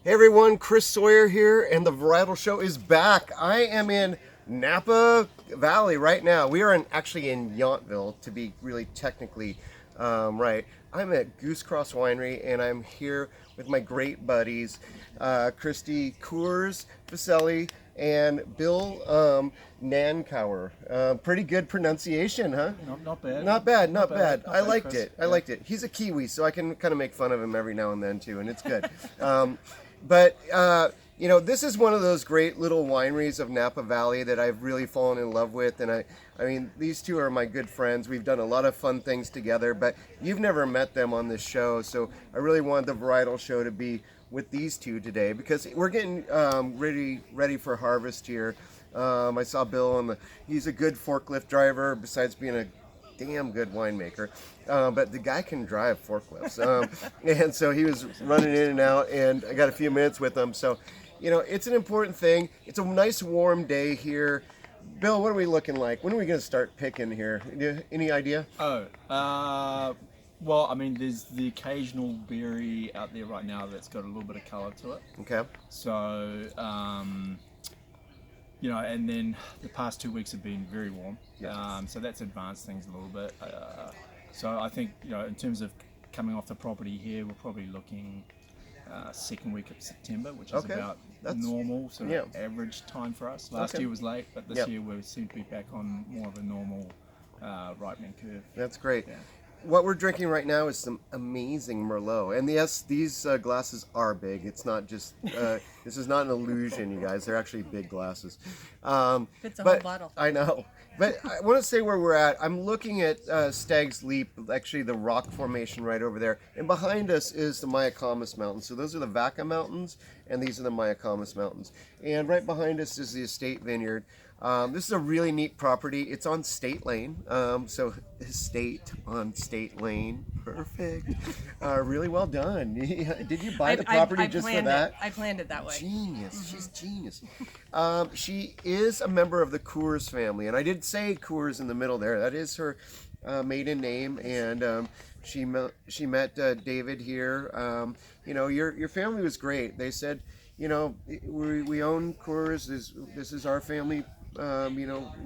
Hey everyone, Chris Sawyer here, and the Varietal Show is back. I am in Napa Valley right now. We are actually in Yountville, to be really technically right. I'm at Goosecross Winery, and I'm here with my great buddies, Christi, Coors, Ficeli, and Bill Nancarrow. Pretty good pronunciation, huh? Not bad. Not bad, not bad. Not I bad, liked Chris. it. I liked it. He's a Kiwi, so I can kind of make fun of him every now and then too, and it's good. But this is one of those great little wineries of Napa Valley that I've really fallen in love with, and I mean, these two are my good friends. We've done a lot of fun things together, but you've never met them on this show, so I really wanted the Varietal Show to be with these two today because we're getting ready for harvest here. I saw Bill he's a good forklift driver besides being a damn good winemaker, but the guy can drive forklifts, and so he was running in and out, and I got a few minutes with him. So, it's an important thing. It's a nice warm day here. Bill, what are we looking like? When are we going to start picking here? Any idea? Well, I mean, there's the occasional berry out there right now that's got a little bit of colour to it. Okay. So, and then the past 2 weeks have been very warm. Yeah. So that's advanced things a little bit. So I think, in terms of coming off the property here, we're probably looking second week of September, which is that's normal, sort of average time for us. Last year was late, but this year we seem to be back on more of a normal ripening curve. That's great. Yeah. What we're drinking right now is some amazing Merlot. And yes, these glasses are big. It's not just, this is not an illusion, you guys. They're actually big glasses. Fits a whole bottle. I know. But I want to say where we're at. I'm looking at Stag's Leap, actually the rock formation right over there. And behind us is the Mayacamas Mountains. So those are the Vaca Mountains, and these are the Mayacamas Mountains. And right behind us is the estate vineyard. This is a really neat property. It's on State Lane, so estate on State Lane, perfect. Really well done. Did you buy the property just for that? I planned it that way. Genius. Mm-hmm. She's genius. She is a member of the Coors family, and I did say Coors in the middle there. That is her maiden name, and she met David here. Your family was great. They said, we own Coors. This is our family.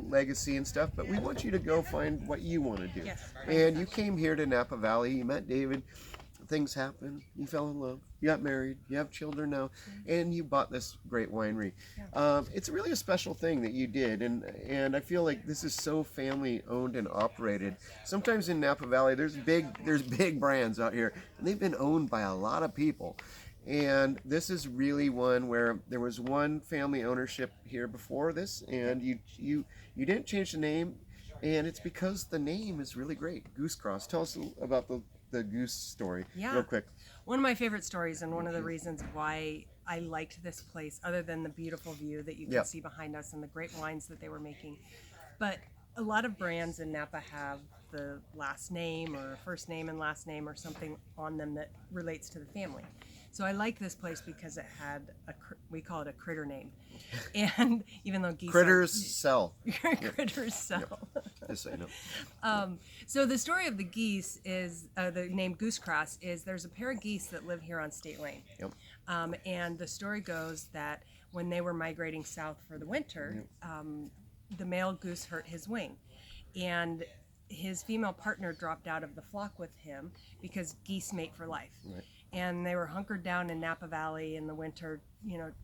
Legacy and stuff, but we want you to go find what you want to do. Yes. And you came here to Napa Valley, you met David, things happened, you fell in love, you got married, you have children now, and you bought this great winery. It's really a special thing that you did, and I feel like this is so family owned and operated. Sometimes in Napa Valley there's big brands out here, and they've been owned by a lot of people. And this is really one where there was one family ownership here before this, and you didn't change the name, and it's because the name is really great. Goosecross. Tell us about the goose story real quick. One of my favorite stories, and one of the reasons why I liked this place, other than the beautiful view that you can see behind us and the great wines that they were making, but a lot of brands in Napa have the last name or first name and last name or something on them that relates to the family. So I like this place because it had we call it a critter name, and even though geese critters sell, critters sell. Just so you know. So the story of the geese is the name Goosecross is there's a pair of geese that live here on State Lane, and the story goes that when they were migrating south for the winter, the male goose hurt his wing, and his female partner dropped out of the flock with him because geese mate for life. Right. And they were hunkered down in Napa Valley in the winter,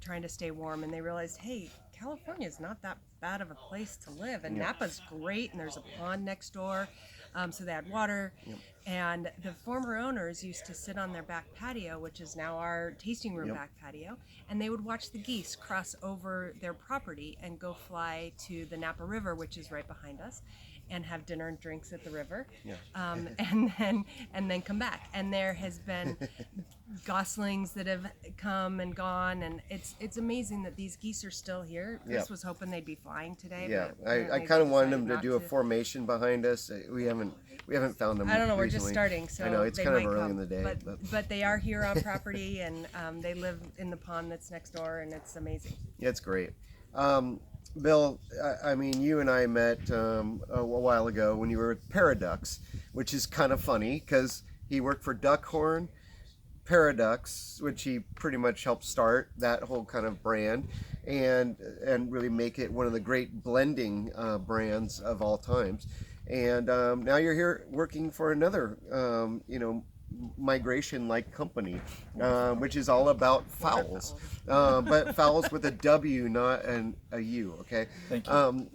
trying to stay warm. And they realized, hey, California is not that bad of a place to live. And Napa's great, and there's a pond next door. So they had water. And the former owners used to sit on their back patio, which is now our tasting room back patio. And they would watch the geese cross over their property and go fly to the Napa River, which is right behind us, and have dinner and drinks at the river, and then come back. And there has been goslings that have come and gone, and it's amazing that these geese are still here. Chris was hoping they'd be flying today. But I kind of wanted them to do a formation behind us. We haven't found them. I don't know. Recently. We're just starting, so I know it's kind of early in the day, but they are here on property, and they live in the pond that's next door, and it's amazing. It's great. Bill, I mean, you and I met a while ago when you were at Paraducks, which is kind of funny because he worked for Duckhorn, Paradox, which he pretty much helped start that whole kind of brand, and really make it one of the great blending brands of all times. And now you're here working for another, migration-like company, which is all about fowls, but fowls with a W, not a U. Okay. Thank you.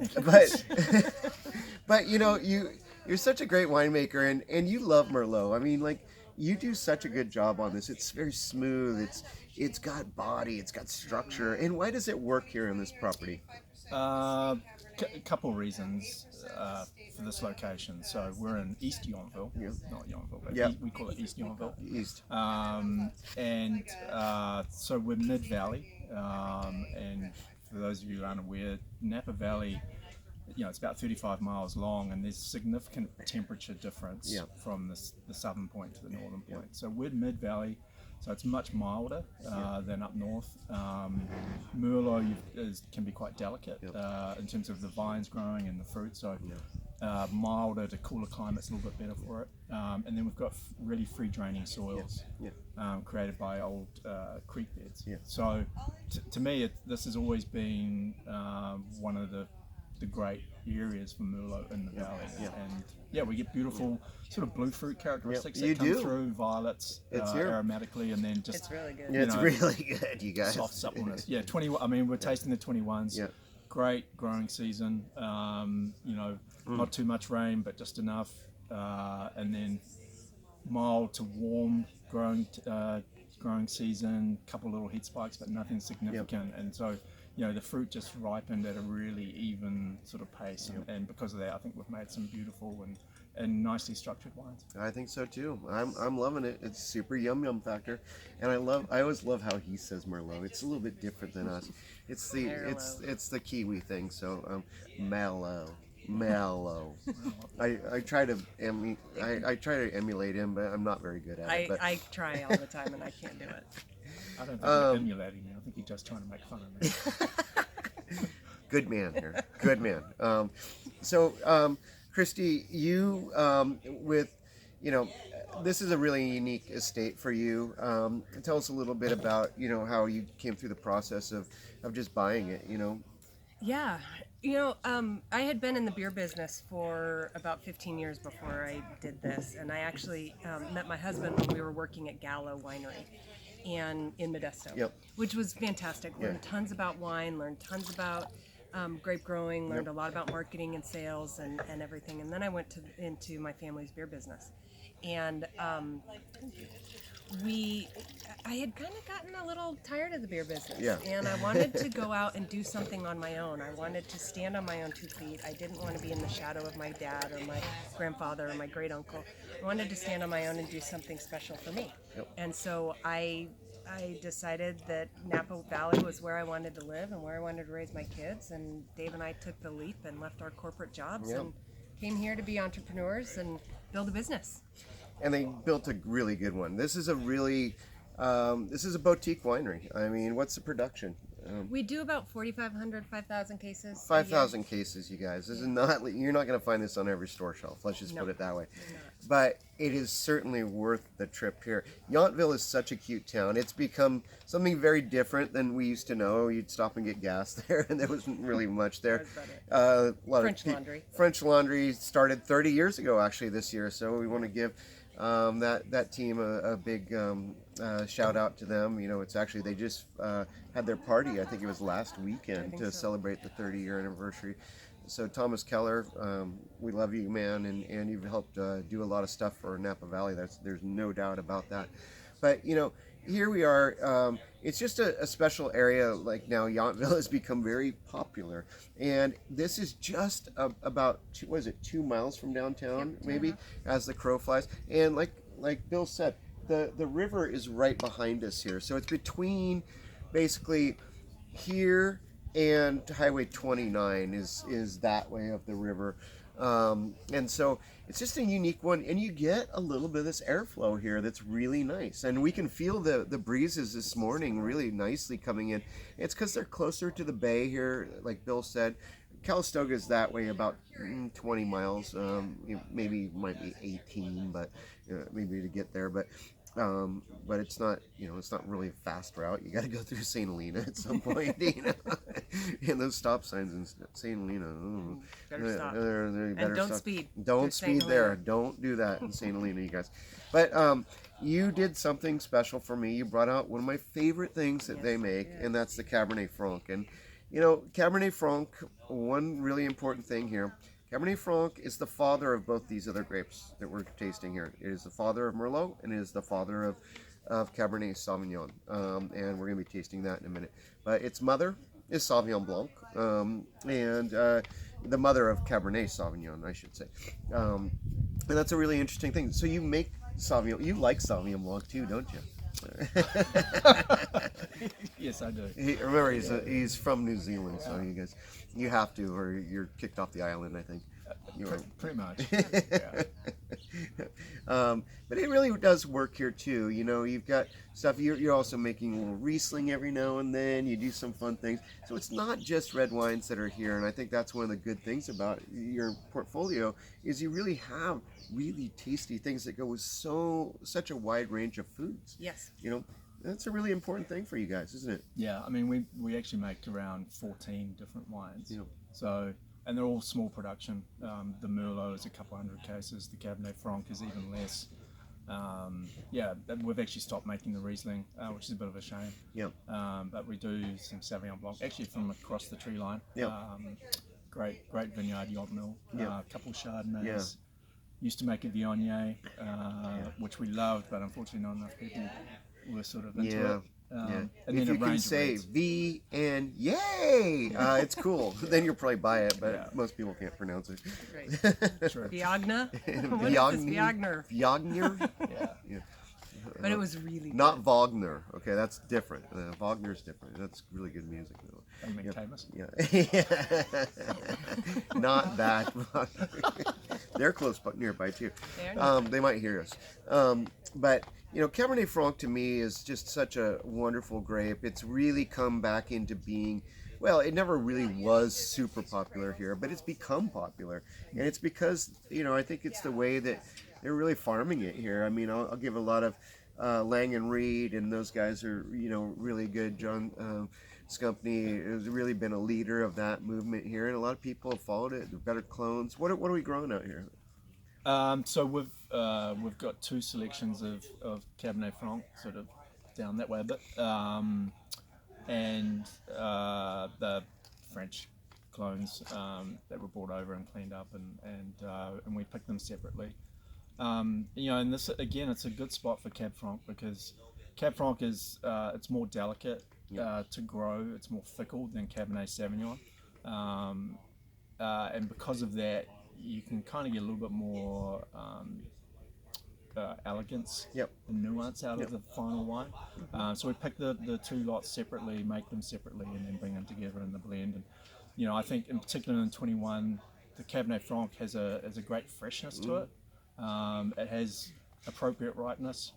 But you're such a great winemaker, and you love Merlot. I mean, like, you do such a good job on this. It's very smooth. It's got body. It's got structure. And why does it work here on this property? A couple reasons for this location. So we're in East Yountville, not Yountville, but we call it East Yountville. East. So we're mid-valley, and for those of you who aren't aware, Napa Valley, it's about 35 miles long, and there's significant temperature difference from the southern point to the northern point. So we're mid-valley. So it's much milder than up north. Merlot can be quite delicate in terms of the vines growing and the fruit. So milder to cooler climate's a little bit better for it. And then we've got really free draining soils created by old creek beds. So to me, this has always been one of the great areas for Merlot in the valley. And we get beautiful sort of blue fruit characteristics that come through, violets aromatically, and then just it's really good. It's really good, you guys. Soft suppleness. We're tasting the 21s. Great growing season. Not too much rain, but just enough, and then mild to warm growing season. Couple little heat spikes, but nothing significant, and so. The fruit just ripened at a really even sort of pace, and because of that, I think we've made some beautiful and nicely structured wines. I think so too. I'm loving it. It's super yum factor, and I always love how he says Merlot. It's a little bit different than us. It's the Kiwi thing. So mellow. I try to emulate him, but I'm not very good at it. But I try all the time, and I can't do it. I don't think he's emulating me. I think he's just trying to make fun of me. Good man here. Good man. Christi, you this is a really unique estate for you. Tell us a little bit about how you came through the process of just buying it. Yeah. I had been in the beer business for about 15 years before I did this, and I actually met my husband when we were working at Gallo Winery and in Modesto, which was fantastic. Learned tons about wine, learned tons about grape growing, learned a lot about marketing and sales and everything. And then I went into my family's beer business, and I had kind of gotten a little tired of the beer business, and I wanted to go out and do something on my own. I wanted to stand on my own 2 feet. I didn't want to be in the shadow of my dad or my grandfather or my great uncle. I wanted to stand on my own and do something special for me. And so I decided that Napa Valley was where I wanted to live and where I wanted to raise my kids. And Dave and I took the leap and left our corporate jobs and came here to be entrepreneurs and build a business. And they built a really good one. This is a really, this is a boutique winery. I mean, what's the production? We do about 4,500, 5,000 cases. 5,000 cases, you guys. This is not. You're not going to find this on every store shelf. Let's just put it that way. But it is certainly worth the trip here. Yountville is such a cute town. It's become something very different than we used to know. You'd stop and get gas there, and there wasn't really much there. French Laundry started 30 years ago, actually, this year. So we want to give that team a big shout out to them. It's actually, they just had their party, I think it was last weekend, to celebrate the 30-year anniversary. So Thomas Keller, we love you, man, and you've helped do a lot of stuff for Napa Valley. There's no doubt about that. But here we are. It's just a special area. Like now, Yountville has become very popular, and this is just about 2 miles from downtown, maybe, as the crow flies. And like Bill said, the river is right behind us here, so it's between basically here and Highway 29 is that way of the river. And so it's just a unique one, and you get a little bit of this airflow here that's really nice, and we can feel the breezes this morning really nicely coming in. It's because they're closer to the bay here, like Bill said. Calistoga is that way about 20 miles, maybe might be 18, but maybe to get there. But But it's not, it's not really a fast route. You got to go through St. Helena at some point, and those stop signs in St. Helena. Better stop. And don't stop. speed. Don't speed there. Don't do that in St. Helena, you guys. But you did something special for me. You brought out one of my favorite things that they make, and that's the Cabernet Franc. And Cabernet Franc, one really important thing here. Cabernet Franc is the father of both these other grapes that we're tasting here. It is the father of Merlot, and it is the father of Cabernet Sauvignon. And we're going to be tasting that in a minute. But its mother is Sauvignon Blanc, and the mother of Cabernet Sauvignon, I should say. And that's a really interesting thing. So you make Sauvignon. You like Sauvignon Blanc too, don't you? Yes, I do. Remember, he's from New Zealand, so you have to, or you're kicked off the island, I think. Pretty much. But it really does work here too. You've got stuff. You're also making a little Riesling every now and then. You do some fun things. So it's not just red wines that are here, and I think that's one of the good things about your portfolio is you really have really tasty things that go with such a wide range of foods. Yes. That's a really important thing for you guys, isn't it? Yeah, I mean, we actually make around 14 different wines. So, and they're all small production. The Merlot is a couple hundred cases. The Cabernet Franc is even less. We've actually stopped making the Riesling, which is a bit of a shame. Yeah. But we do some Sauvignon Blanc, actually from across the tree line. Yeah. Great vineyard, Yountville. A couple Chardonnays. Yeah. Used to make a Viognier, which we loved, but unfortunately not enough people were sort of into it. And if you can say V and yay, it's cool. Then you'll probably buy it, but most people can't pronounce it. Right. Sure. Viogna? What is this? Viogner. Viogner? Yeah. But it was really good. Not Wagner. Okay, that's different. Wagner's different. That's really good music, though. Yeah. Not that. They're close nearby too. They might hear us. But Cabernet Franc to me is just such a wonderful grape. It's really come back into being. Well, it never really was super popular here, but it's become popular, and it's because I think it's the way that they're really farming it here. I mean, I'll give a lot of Lang and Reed, and those guys are really good. John Scumpney has really been a leader of that movement here, and a lot of people have followed it. The better clones. What are we growing out here? So we've got two selections of Cabernet Franc, sort of down that way a bit, and the French clones that were brought over and cleaned up, and we picked them separately. And this again, it's a good spot for Cab Franc because Cab Franc is it's more delicate to grow. It's more fickle than Cabernet Sauvignon, and because of that, you can kind of get a little bit more elegance and nuance out of the final wine. So we pick the two lots separately, make them separately, and then bring them together in the blend. And I think in particular in 21, the Cabernet Franc has a great freshness to it. It has appropriate ripeness.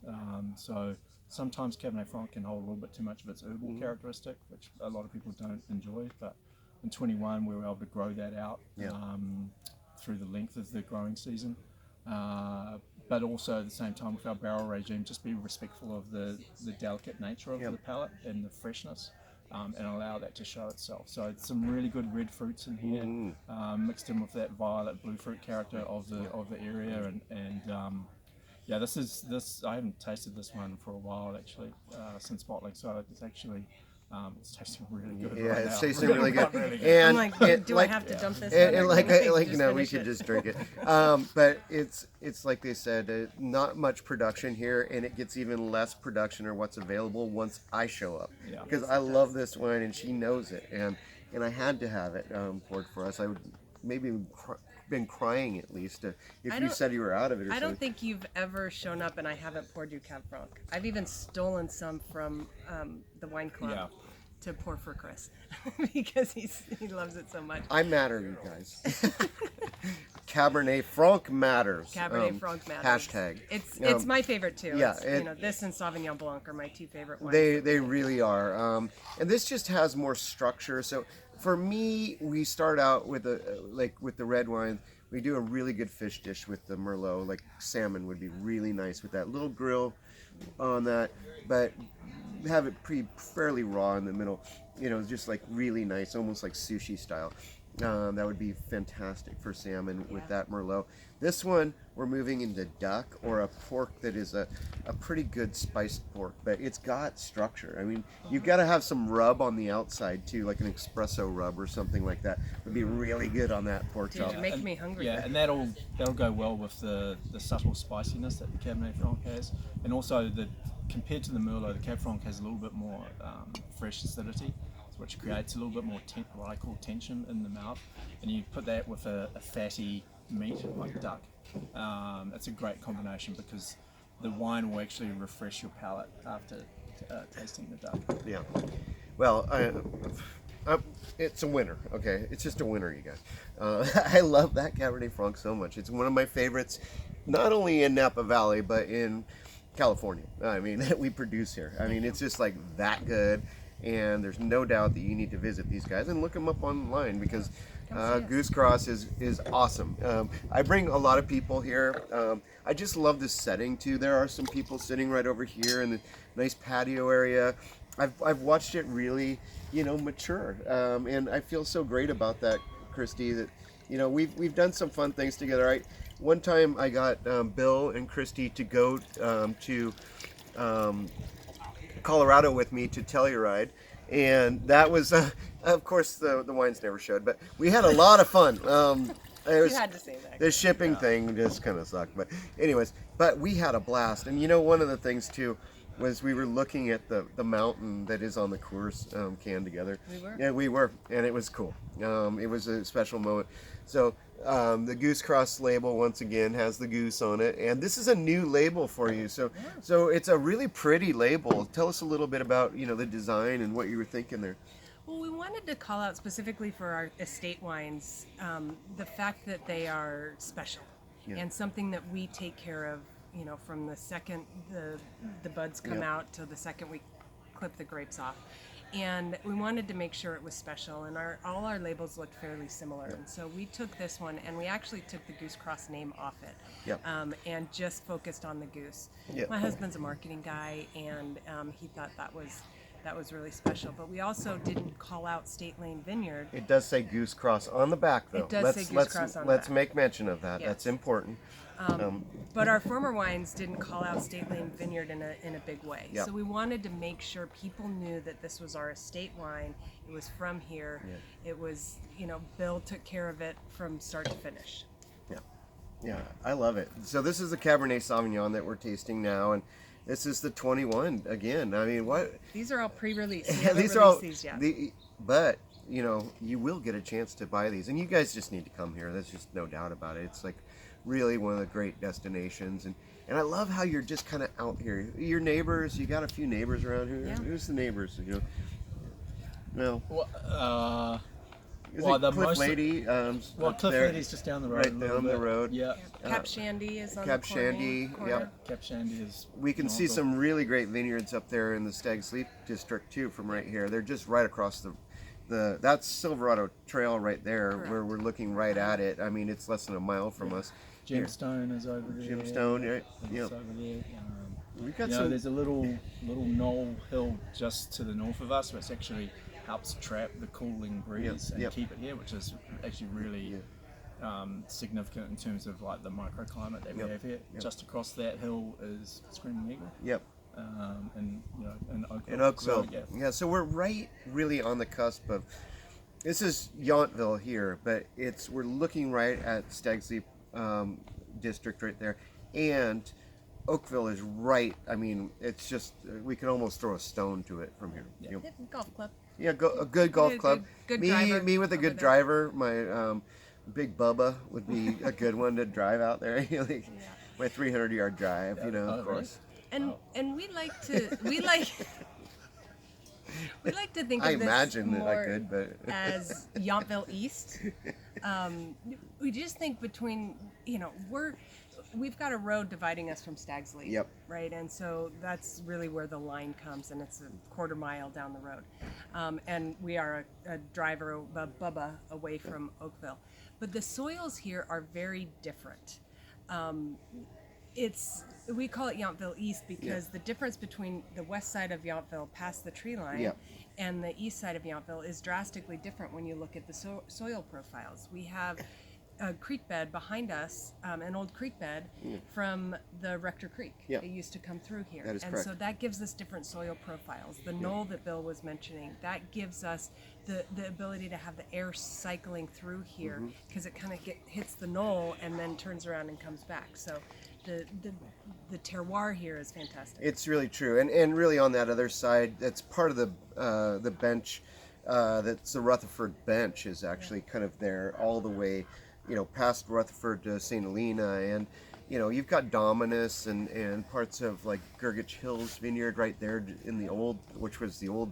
So sometimes Cabernet Franc can hold a little bit too much of its herbal characteristic, which a lot of people don't enjoy. But in 21, we were able to grow that out through the length of the growing season. But also at the same time with our barrel regime, just be respectful of the delicate nature of the palate and the freshness, and allow that to show itself. So it's some really good red fruits in here, mixed in with that violet blue fruit character of the area, and this I haven't tasted this one for a while actually, since bottling, so it's actually it's tasting really good. Yeah, right it's now. tasting really good. And I'm like, do I have to dump this? And we could just drink it. But it's like they said, not much production here, and it gets even less production or what's available once I show up. Because I love this wine, and she knows it, and I had to have it poured for us. I would maybe been crying at least if you said you were out of it. Or I don't think you've ever shown up and I haven't poured you Cab Franc. I've even stolen some from the wine club to pour for Chris because he loves it so much. I matter, you guys. Cabernet Franc matters. Cabernet Franc matters. Hashtag. It's my favorite too. Yeah, this and Sauvignon Blanc are my two favorite wines. They really are. And this just has more structure. So for me, we start out with with the red wine. We do a really good fish dish with the Merlot. Like salmon would be really nice with that little grill on that, but have it fairly raw in the middle. Just like really nice, almost like sushi style. That would be fantastic for salmon with that Merlot. This one, we're moving into duck or a pork that is a pretty good spiced pork, but it's got structure. I mean, you've got to have some rub on the outside too, like an espresso rub or something like that. Would be really good on that pork chop. You're making me hungry. Yeah, and that'll go well with the subtle spiciness that the Cabernet Franc has, and also compared to the Merlot, the Cab Franc has a little bit more fresh acidity, which creates a little bit more what I call tension in the mouth, and you put that with a fatty meat like duck. It's a great combination because the wine will actually refresh your palate after tasting the duck. Yeah. Well, it's a winner. Okay, it's just a winner, you guys. I love that Cabernet Franc so much. It's one of my favorites, not only in Napa Valley but in California. I mean, that we produce here. I mean, it's just like that good. And there's no doubt that you need to visit these guys and look them up online because Goosecross is awesome. I bring a lot of people here. I just love this setting too. There are some people sitting right over here in the nice patio area. I've watched it really, mature, and I feel so great about that, Christi. That we've done some fun things together. One time I got Bill and Christi to go to Colorado with me to Telluride, and that was of course the wines never showed, but we had a lot of fun. You had to say that. The shipping thing just kind of sucked, but anyways, we had a blast. And one of the things too was we were looking at the mountain that is on the Coors can together. We were? Yeah, we were, and it was cool. It was a special moment. So the Goosecross label once again has the goose on it, and this is a new label for you. So it's a really pretty label. Tell us a little bit about the design and what you were thinking there. Well, we wanted to call out specifically for our estate wines the fact that they are special and something that we take care of. From the second the buds come out to the second we clip the grapes off. And we wanted to make sure it was special, and all our labels looked fairly similar. And so we took this one, and we actually took the Goosecross name off it, and just focused on the goose. My husband's a marketing guy, and he thought that was really special. But we also didn't call out State Lane Vineyard. It does say Goosecross on the back, though. It does say Goosecross on the back. Let's make mention of that. That's important. But our former wines didn't call out State Lane Vineyard in a big way. So we wanted to make sure people knew that this was our estate wine. It was from here. It was, Bill took care of it from start to finish. Yeah, I love it. So this is the Cabernet Sauvignon that we're tasting now, and this is the 21 again. I mean, what? These are all pre-released. These are all. But you will get a chance to buy these, and you guys just need to come here. There's just no doubt about it. It's like really one of the great destinations, and I love how you're just kind of out here. Your neighbors, you got a few neighbors around here. Who's the neighbors? No. The Cliff Lady? Cliff Lady's just down the road. Right down the road. Yeah. Cap Shandy is on Cap the Shandy, corner. Cap Shandy is. We can see some really great vineyards up there in the Stag's Leap district too from right here. They're just right across that's Silverado Trail right there. Where we're looking right at it. I mean, it's less than a mile from us. Gemstone is over there. Gemstone, right? Yeah. Over there. We got there's a little knoll hill just to the north of us, which actually helps trap the cooling breeze and keep it here, which is actually really significant in terms of like the microclimate that we have here. Just across that hill is Screaming Eagle. In Oakville. In Oakville. So we're right really on the cusp of. This is Yountville here, but we're looking right at Stag's Leap district right there, and Oakville is right. I mean, it's just we can almost throw a stone to it from here. Golf club. Yeah, a good golf club. Good driver. Me with a good driver. My big Bubba would be a good one to drive out there. My 300-yard drive, of course. And we like to we like to think of I this imagine that I more could, but as Yountville East. We just think between we've got a road dividing us from Stag's Leap, right? And so that's really where the line comes, and it's a quarter mile down the road. And we are a driver, Bubba, away from Oakville. But the soils here are very different. We call it Yountville East because the difference between the west side of Yountville past the tree line and the east side of Yountville is drastically different when you look at the soil profiles. We have a creek bed behind us, an old creek bed from the Rector Creek. It used to come through here. That is and correct. so that gives us different soil profiles. The knoll that Bill was mentioning, that gives us the ability to have the air cycling through here because it kind of hits the knoll and then turns around and comes back. So the terroir here is fantastic. It's really true, and really on that other side, that's part of the bench. That's the Rutherford bench is actually kind of there all the way, past Rutherford to St. Helena, and you've got Dominus and parts of like Gurgitch Hills Vineyard right there in the old, which was the old.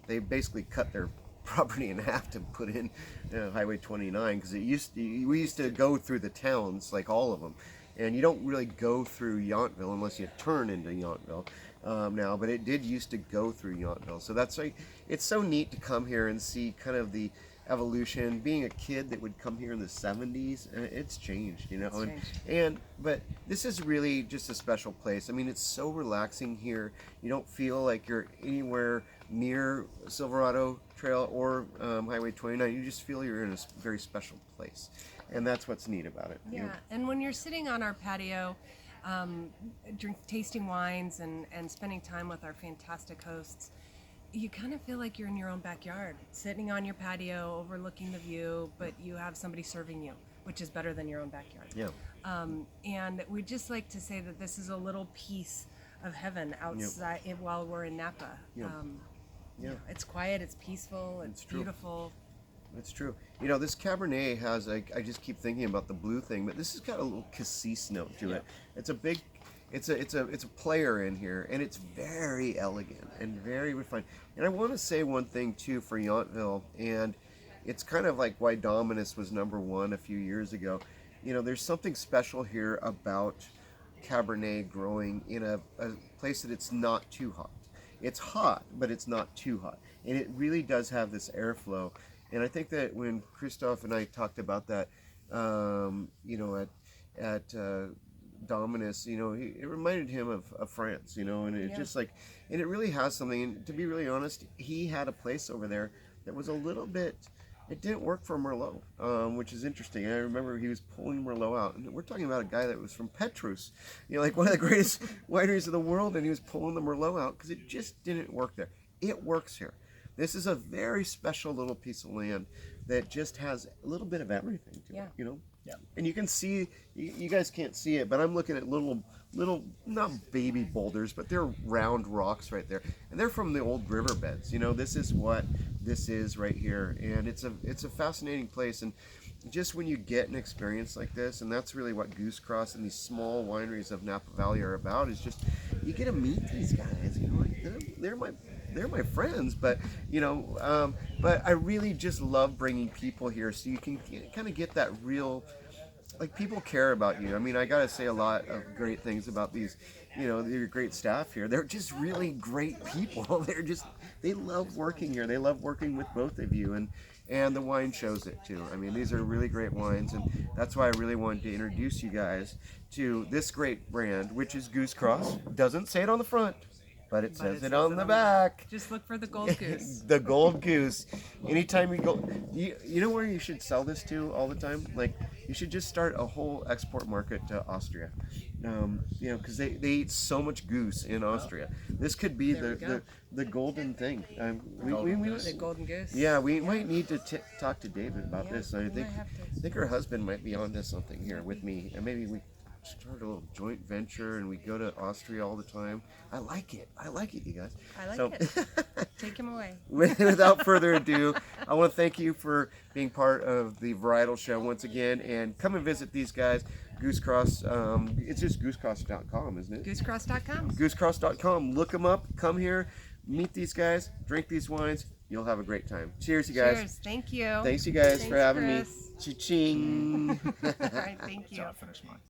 They basically cut their property in half to put in Highway 29 because we used to go through the towns, like all of them. And you don't really go through Yountville unless you turn into Yountville now, but it did used to go through Yountville. So that's like, it's so neat to come here and see kind of the evolution. Being a kid that would come here in the 70s, it's changed, but this is really just a special place. I mean, it's so relaxing here. You don't feel like you're anywhere near Silverado Trail or Highway 29. You just feel you're in a very special place. And that's what's neat about it. Yeah, and when you're sitting on our patio, tasting wines and spending time with our fantastic hosts, you kind of feel like you're in your own backyard, sitting on your patio, overlooking the view, but you have somebody serving you, which is better than your own backyard. Yeah. And we just like to say that this is a little piece of heaven outside while we're in Napa. It's quiet, it's peaceful, it's beautiful. It's true. This Cabernet has, I just keep thinking about the blue thing, but this has got a little cassis note to it. It's a big, it's a player in here, and it's very elegant and very refined. And I want to say one thing too for Yountville, and it's kind of like why Dominus was #1 a few years ago. There's something special here about Cabernet growing in a place that it's not too hot. It's hot, but it's not too hot, and it really does have this airflow. And I think that when Christophe and I talked about that, at Dominus, it reminded him of France, and it just like, and it really has something. And to be really honest, he had a place over there that was a little bit, it didn't work for Merlot, which is interesting. I remember he was pulling Merlot out, and we're talking about a guy that was from Petrus, like one of the greatest wineries of the world, and he was pulling the Merlot out because it just didn't work there. It works here. This is a very special little piece of land that just has a little bit of everything to it, Yeah. And you can see, you guys can't see it, but I'm looking at little, not baby boulders, but they're round rocks right there. And they're from the old riverbeds. This is what this is right here. And it's a fascinating place. And just when you get an experience like this, and that's really what Goosecross and these small wineries of Napa Valley are about, is just, you get to meet these guys, they're my friends, but but I really just love bringing people here so you can kind of get that real, like, people care about you. I mean, I gotta say a lot of great things about these, your great staff here. They're just really great people. They love working here. They love working with both of you, and the wine shows it too. I mean, these are really great wines, and that's why I really wanted to introduce you guys to this great brand, which is Goosecross. Doesn't say it on the front, but it says it on the back. Just look for the gold goose. The gold goose. Anytime you go, you know where you should sell this to all the time? Like, you should just start a whole export market to Austria. Because they eat so much goose in Austria. This could be the golden thing. The golden goose. Yeah, we might need to talk to David about this. I think her husband might be onto something here with me, and maybe we start a little joint venture and we go to Austria all the time. I like it, you guys. I like it. Take him away. Without further ado, I want to thank you for being part of the Varietal Show once again, and come and visit these guys. Goosecross, it's just goosecross.com, isn't it? Goosecross.com. Goosecross.com. Look them up, come here, meet these guys, drink these wines. You'll have a great time. Cheers, you guys. Cheers. Thank you. Thanks, you guys, for having Chris. me. Cha-ching. All right, thank you. So I finished mine.